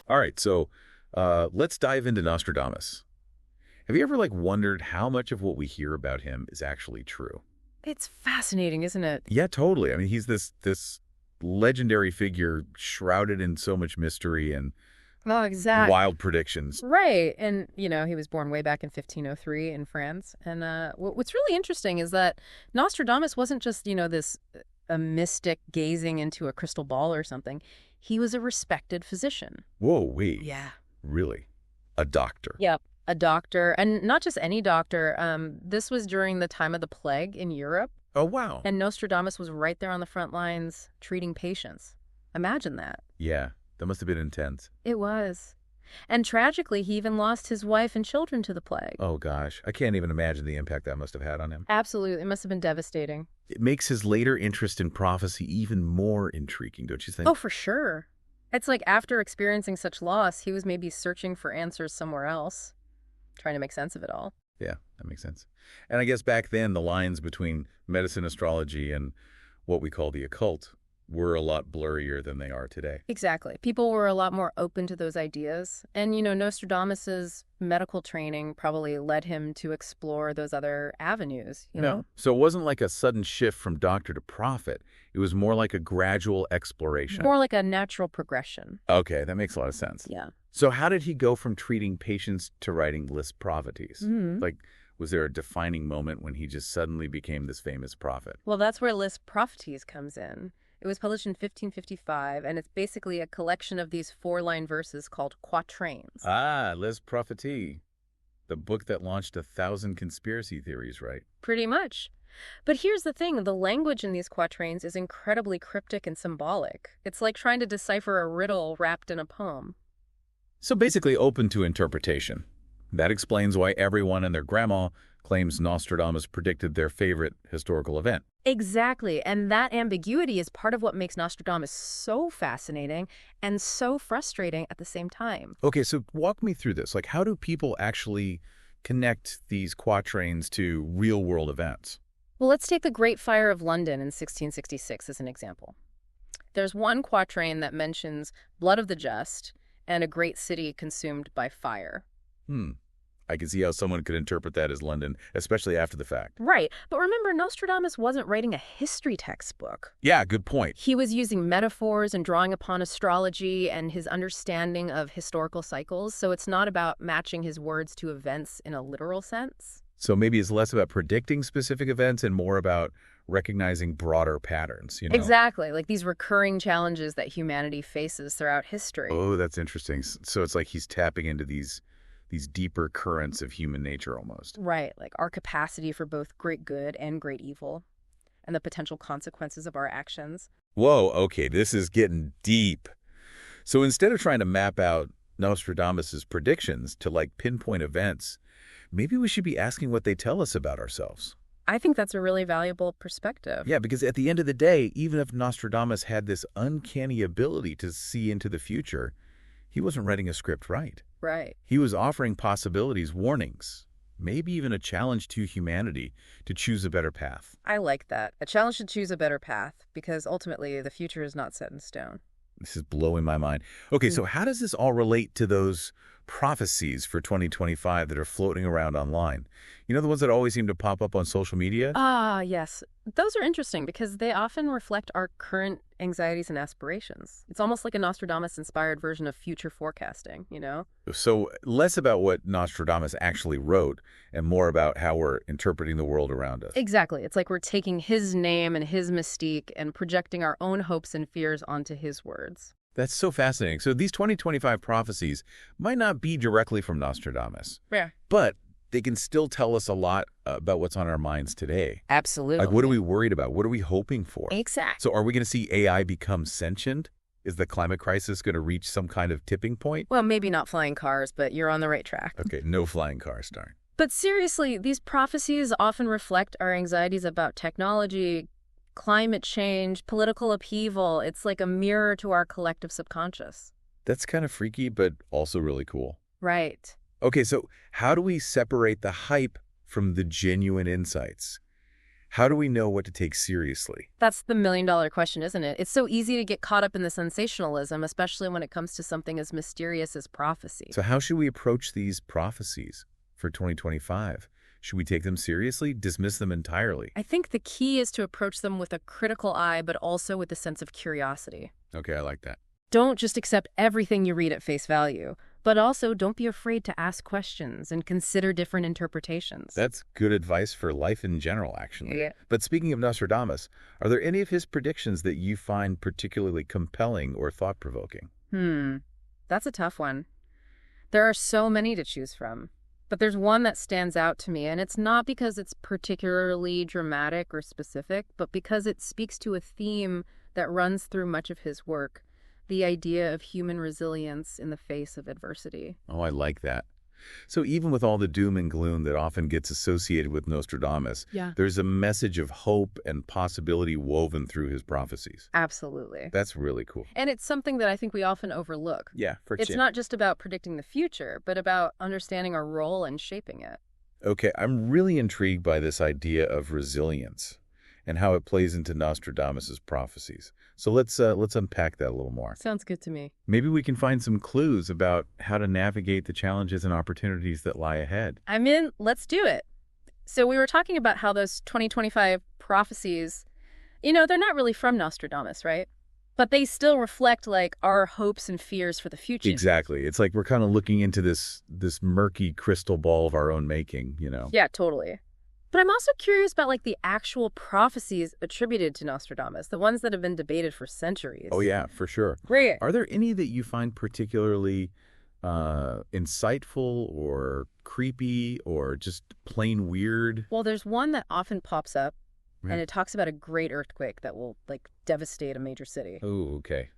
All right, so let's dive into Nostradamus. Have you ever wondered how much of what we hear about him is actually true? It's fascinating, isn't it? Yeah, totally. I mean, he's this legendary figure shrouded in so much mystery and Oh, exact. wild predictions. Right. And, he was born way back in 1503 in France. And what's really interesting is that Nostradamus wasn't just, this a mystic gazing into a crystal ball or something. He was a respected physician. Whoa, wait. Yeah. Really? A doctor? Yep. A doctor, and not just any doctor. This was during the time of the plague in Europe. Oh, wow. And Nostradamus was right there on the front lines treating patients. Imagine that. Yeah, that must have been intense. It was. And tragically, he even lost his wife and children to the plague. Oh, gosh. I can't even imagine the impact that must have had on him. Absolutely. It must have been devastating. It makes his later interest in prophecy even more intriguing, don't you think? Oh, for sure. It's like after experiencing such loss, he was maybe searching for answers somewhere else, trying to make sense of it all. Yeah, that makes sense. And I guess back then, the lines between medicine, astrology, and what we call the occult were a lot blurrier than they are today. Exactly. People were a lot more open to those ideas. And, Nostradamus's medical training probably led him to explore those other avenues, you know? So it wasn't like a sudden shift from doctor to prophet. It was more like a gradual exploration. More like a natural progression. Okay, that makes a lot of sense. Yeah. So how did he go from treating patients to writing list prophecies? Mm-hmm. Was there a defining moment when he just suddenly became this famous prophet? Well, that's where list Prophecies comes in. It was published in 1555, and it's basically a collection of these 4-line verses called quatrains. Ah, Les Propheties, the book that launched 1,000 conspiracy theories, right? Pretty much. But here's the thing, the language in these quatrains is incredibly cryptic and symbolic. It's like trying to decipher a riddle wrapped in a poem. So basically open to interpretation. That explains why everyone and their grandma claims Nostradamus predicted their favorite historical event. Exactly, and that ambiguity is part of what makes Nostradamus so fascinating and so frustrating at the same time. Okay, so walk me through this. How do people actually connect these quatrains to real-world events? Well, let's take the Great Fire of London in 1666 as an example. There's one quatrain that mentions blood of the just and a great city consumed by fire. I can see how someone could interpret that as London, especially after the fact. Right. But remember, Nostradamus wasn't writing a history textbook. Yeah, good point. He was using metaphors and drawing upon astrology and his understanding of historical cycles, so it's not about matching his words to events in a literal sense. So maybe it's less about predicting specific events and more about recognizing broader patterns, Exactly, like these recurring challenges that humanity faces throughout history. Oh, that's interesting. So it's like he's tapping into these deeper currents of human nature almost. Right, like our capacity for both great good and great evil, and the potential consequences of our actions. Whoa, okay, this is getting deep. So instead of trying to map out Nostradamus's predictions to pinpoint events, maybe we should be asking what they tell us about ourselves. I think that's a really valuable perspective. Yeah, because at the end of the day, even if Nostradamus had this uncanny ability to see into the future, he wasn't writing a script right. Right. He was offering possibilities, warnings, maybe even a challenge to humanity to choose a better path. I like that. A challenge to choose a better path, because ultimately the future is not set in stone. This is blowing my mind. Okay, so how does this all relate to those prophecies for 2025 that are floating around online? You know, the ones that always seem to pop up on social media? Ah, yes. Those are interesting because they often reflect our current anxieties and aspirations. It's almost like a Nostradamus-inspired version of future forecasting, So less about what Nostradamus actually wrote and more about how we're interpreting the world around us. Exactly. It's like we're taking his name and his mystique and projecting our own hopes and fears onto his words. That's so fascinating. So these 2025 prophecies might not be directly from Nostradamus. Yeah. But they can still tell us a lot about what's on our minds today. Absolutely. What are we worried about? What are we hoping for? Exactly. So are we going to see AI become sentient? Is the climate crisis going to reach some kind of tipping point? Well, maybe not flying cars, but you're on the right track. Okay, no flying cars, darn. But seriously, these prophecies often reflect our anxieties about technology, climate change, political upheaval. It's like a mirror to our collective subconscious. That's kind of freaky, but also really cool. How do we know what to take seriously? That's the million-dollar question, isn't it? It's so easy to get caught up in the sensationalism, especially when it comes to something as mysterious as prophecy. So how should we approach these prophecies for 2025? Should we take them seriously, dismiss them entirely? I think the key is to approach them with a critical eye, but also with a sense of curiosity. Okay, I like that. Don't just accept everything you read at face value, but also don't be afraid to ask questions and consider different interpretations. That's good advice for life in general, actually. Yeah. But speaking of Nostradamus, are there any of his predictions that you find particularly compelling or thought-provoking? That's a tough one. There are so many to choose from. But there's one that stands out to me, and it's not because it's particularly dramatic or specific, but because it speaks to a theme that runs through much of his work, the idea of human resilience in the face of adversity. Oh, I like that. So even with all the doom and gloom that often gets associated with Nostradamus, there's a message of hope and possibility woven through his prophecies. Absolutely. That's really cool. And it's something that I think we often overlook. Yeah, for sure. It's not just about predicting the future, but about understanding our role and shaping it. Okay, I'm really intrigued by this idea of resilience and how it plays into Nostradamus's prophecies. So let's unpack that a little more. Sounds good to me. Maybe we can find some clues about how to navigate the challenges and opportunities that lie ahead. I'm in. Let's do it. So we were talking about how those 2025 prophecies, they're not really from Nostradamus, right? But they still reflect like our hopes and fears for the future. Exactly. It's like we're kind of looking into this murky crystal ball of our own making, Yeah, totally. But I'm also curious about like the actual prophecies attributed to Nostradamus, the ones that have been debated for centuries. Oh, yeah, for sure. Great. Are there any that you find particularly insightful or creepy or just plain weird? Well, there's one that often pops up, Yeah. and it talks about a great earthquake that will like devastate a major city. Oh, okay.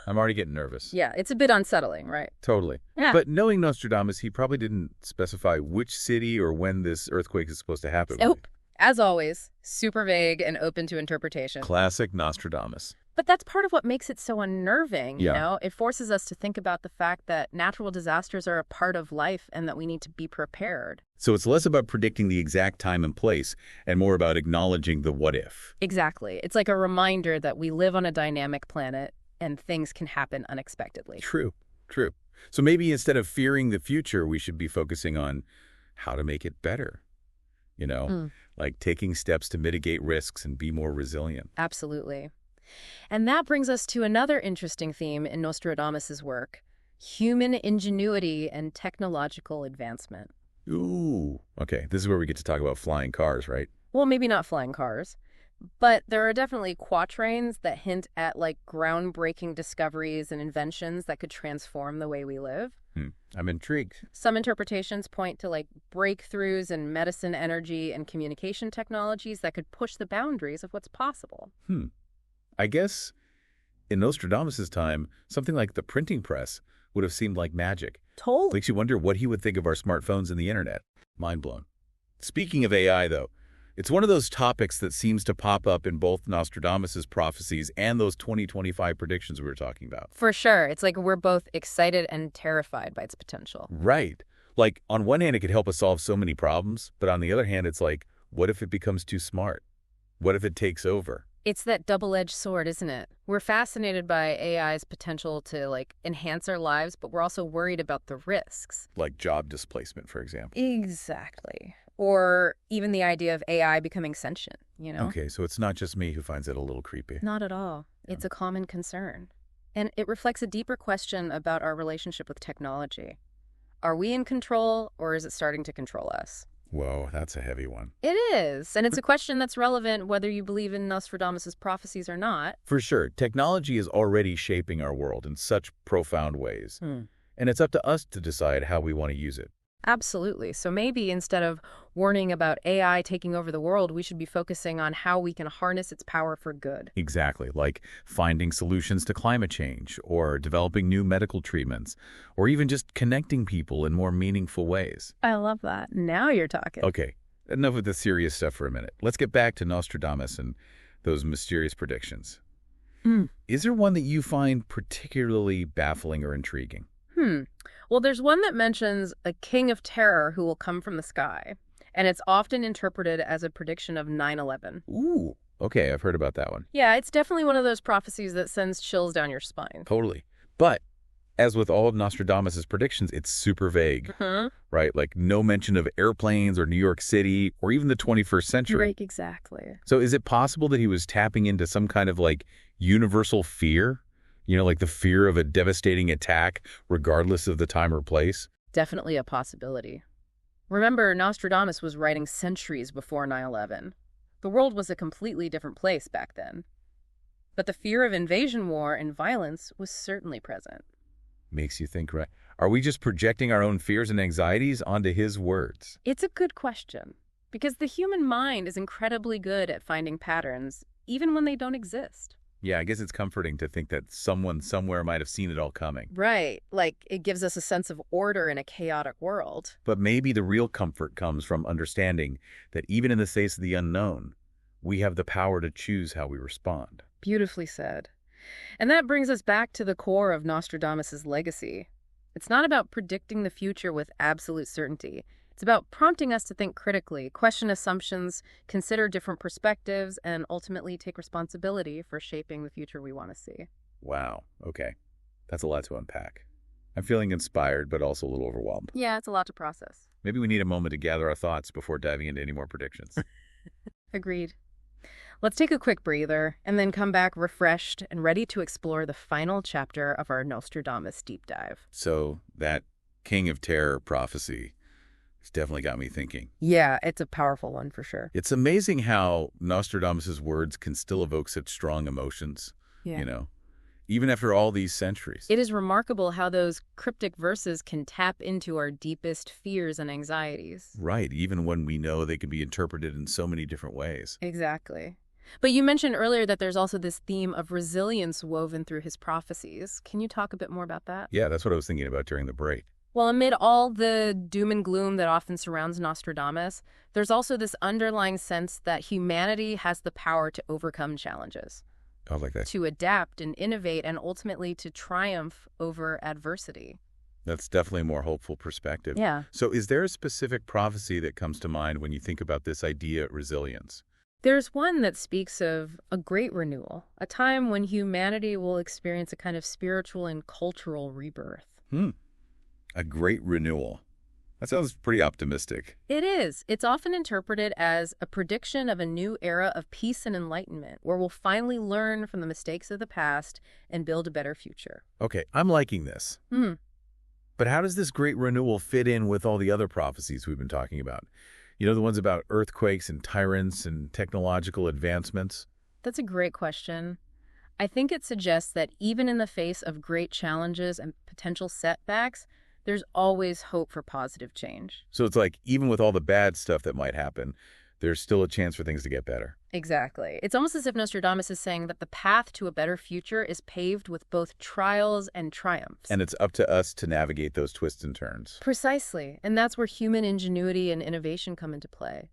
I'm already getting nervous. Yeah, it's a bit unsettling, right? Totally. Yeah. But knowing Nostradamus, he probably didn't specify which city or when this earthquake is supposed to happen. Nope. As always, super vague and open to interpretation. Classic Nostradamus. But that's part of what makes it so unnerving, Yeah. you know? It forces us to think about the fact that natural disasters are a part of life and that we need to be prepared. So it's less about predicting the exact time and place and more about acknowledging the what if. Exactly. It's like a reminder that we live on a dynamic planet and things can happen unexpectedly. True. So maybe instead of fearing the future, we should be focusing on how to make it better. Like taking steps to mitigate risks and be more resilient. Absolutely. And that brings us to another interesting theme in Nostradamus's work, human ingenuity and technological advancement. Ooh. Okay, this is where we get to talk about flying cars, right? Well, maybe not flying cars, but there are definitely quatrains that hint at like groundbreaking discoveries and inventions that could transform the way we live. I'm intrigued. Some interpretations point to like breakthroughs in medicine, energy, and communication technologies that could push the boundaries of what's possible. I guess in Nostradamus' time, something like the printing press would have seemed like magic. Totally. Makes you wonder what he would think of our smartphones and the internet. Mind blown. Speaking of AI, though, it's one of those topics that seems to pop up in both Nostradamus' prophecies and those 2025 predictions we were talking about. For sure. It's like we're both excited and terrified by its potential. Right. Like, on one hand, it could help us solve so many problems, but on the other hand, it's like, what if it becomes too smart? What if it takes over? It's that double-edged sword, isn't it? We're fascinated by AI's potential to like enhance our lives, but we're also worried about the risks. Like job displacement, for example. Exactly. Or even the idea of AI becoming sentient, Okay, so it's not just me who finds it a little creepy. Not at all. It's a common concern. And it reflects a deeper question about our relationship with technology. Are we in control, or is it starting to control us? Whoa, that's a heavy one. It is. And it's a question that's relevant whether you believe in Nostradamus' prophecies or not. For sure. Technology is already shaping our world in such profound ways. And it's up to us to decide how we want to use it. Absolutely. So maybe instead of warning about AI taking over the world, we should be focusing on how we can harness its power for good. Exactly. Like finding solutions to climate change or developing new medical treatments or even just connecting people in more meaningful ways. I love that. Now you're talking. Okay, enough of the serious stuff for a minute. Let's get back to Nostradamus and those mysterious predictions. Is there one that you find particularly baffling or intriguing? Well, there's one that mentions a king of terror who will come from the sky. and it's often interpreted as a prediction of 9/11. Ooh, okay, I've heard about that one. Yeah, it's definitely one of those prophecies that sends chills down your spine. Totally. But as with all of Nostradamus' predictions, it's super vague, right? Like no mention of airplanes or New York City or even the 21st century. Right, exactly. So is it possible that he was tapping into some kind of like universal fear? You know, like the fear of a devastating attack regardless of the time or place? Definitely a possibility. Remember, Nostradamus was writing centuries before 9/11. The world was a completely different place back then. But the fear of invasion war and violence was certainly present. Makes you think, right? Are we just projecting our own fears and anxieties onto his words? It's a good question, because the human mind is incredibly good at finding patterns, even when they don't exist. Yeah, I guess it's comforting to think that someone somewhere might have seen it all coming. Right, like it gives us a sense of order in a chaotic world. But maybe the real comfort comes from understanding that even in the face of the unknown, we have the power to choose how we respond. Beautifully said. And that brings us back to the core of Nostradamus' legacy. It's not about predicting the future with absolute certainty. It's about prompting us to think critically, question assumptions, consider different perspectives, and ultimately take responsibility for shaping the future we want to see. Wow, okay. That's a lot to unpack. I'm feeling inspired, but also a little overwhelmed. Yeah, it's a lot to process. Maybe we need a moment to gather our thoughts before diving into any more predictions. Agreed. Let's take a quick breather and then come back refreshed and ready to explore the final chapter of our Nostradamus deep dive. So that King of Terror prophecy has definitely got me thinking. Yeah, it's a powerful one for sure. It's amazing how Nostradamus' words can still evoke such strong emotions, Yeah. you know, even after all these centuries. It is remarkable how those cryptic verses can tap into our deepest fears and anxieties. Right, even when we know they can be interpreted in so many different ways. Exactly. But you mentioned earlier that there's also this theme of resilience woven through his prophecies. Can you talk a bit more about that? Yeah, that's what I was thinking about during the break. Well, amid all the doom and gloom that often surrounds Nostradamus, there's also this underlying sense that humanity has the power to overcome challenges, I like that. to adapt and innovate, and ultimately to triumph over adversity. That's definitely a more hopeful perspective. Yeah. So is there a specific prophecy that comes to mind when you think about this idea of resilience? There's one that speaks of a great renewal, a time when humanity will experience a kind of spiritual and cultural rebirth. A great renewal. That sounds pretty optimistic. It is. It's often interpreted as a prediction of a new era of peace and enlightenment, where we'll finally learn from the mistakes of the past and build a better future. Okay, I'm liking this. But how does this great renewal fit in with all the other prophecies we've been talking about? You know, the ones about earthquakes and tyrants and technological advancements? That's a great question. I think it suggests that even in the face of great challenges and potential setbacks, there's always hope for positive change. So it's like, even with all the bad stuff that might happen, there's still a chance for things to get better. Exactly. It's almost as if Nostradamus is saying that the path to a better future is paved with both trials and triumphs. And it's up to us to navigate those twists and turns. Precisely. And that's where human ingenuity and innovation come into play.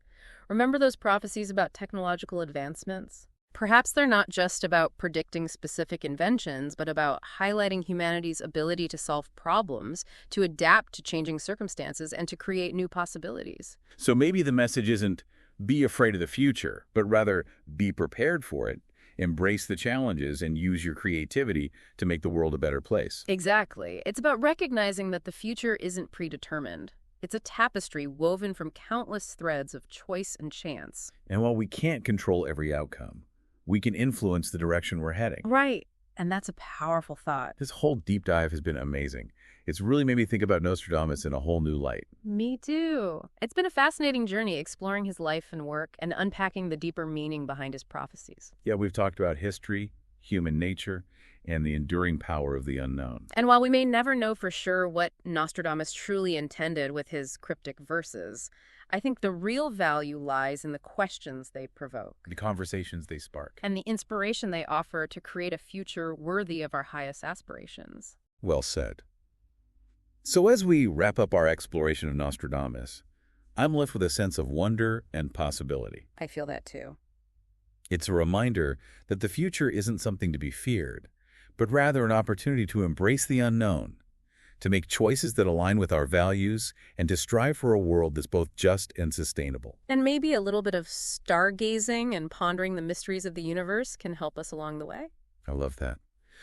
Remember those prophecies about technological advancements? Perhaps they're not just about predicting specific inventions, but about highlighting humanity's ability to solve problems, to adapt to changing circumstances, and to create new possibilities. So maybe the message isn't be afraid of the future, but rather be prepared for it, embrace the challenges, and use your creativity to make the world a better place. Exactly. It's about recognizing that the future isn't predetermined. It's a tapestry woven from countless threads of choice and chance. And while we can't control every outcome, we can influence the direction we're heading. Right. And that's a powerful thought. This whole deep dive has been amazing. It's really made me think about Nostradamus in a whole new light. Me too. It's been a fascinating journey exploring his life and work and unpacking the deeper meaning behind his prophecies. Yeah, we've talked about history, human nature, and the enduring power of the unknown. And while we may never know for sure what Nostradamus truly intended with his cryptic verses, I think the real value lies in the questions they provoke, The conversations they spark. and the inspiration they offer to create a future worthy of our highest aspirations. Well said. So as we wrap up our exploration of Nostradamus, I'm left with a sense of wonder and possibility. I feel that too. It's a reminder that the future isn't something to be feared, but rather an opportunity to embrace the unknown, to make choices that align with our values, and to strive for a world that's both just and sustainable. And maybe a little bit of stargazing and pondering the mysteries of the universe can help us along the way. I love that.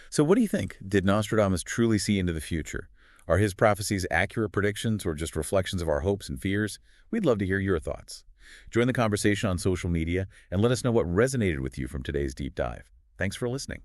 So what do you think? Did Nostradamus truly see into the future? Are his prophecies accurate predictions or just reflections of our hopes and fears? We'd love to hear your thoughts. Join the conversation on social media and let us know what resonated with you from today's deep dive. Thanks for listening.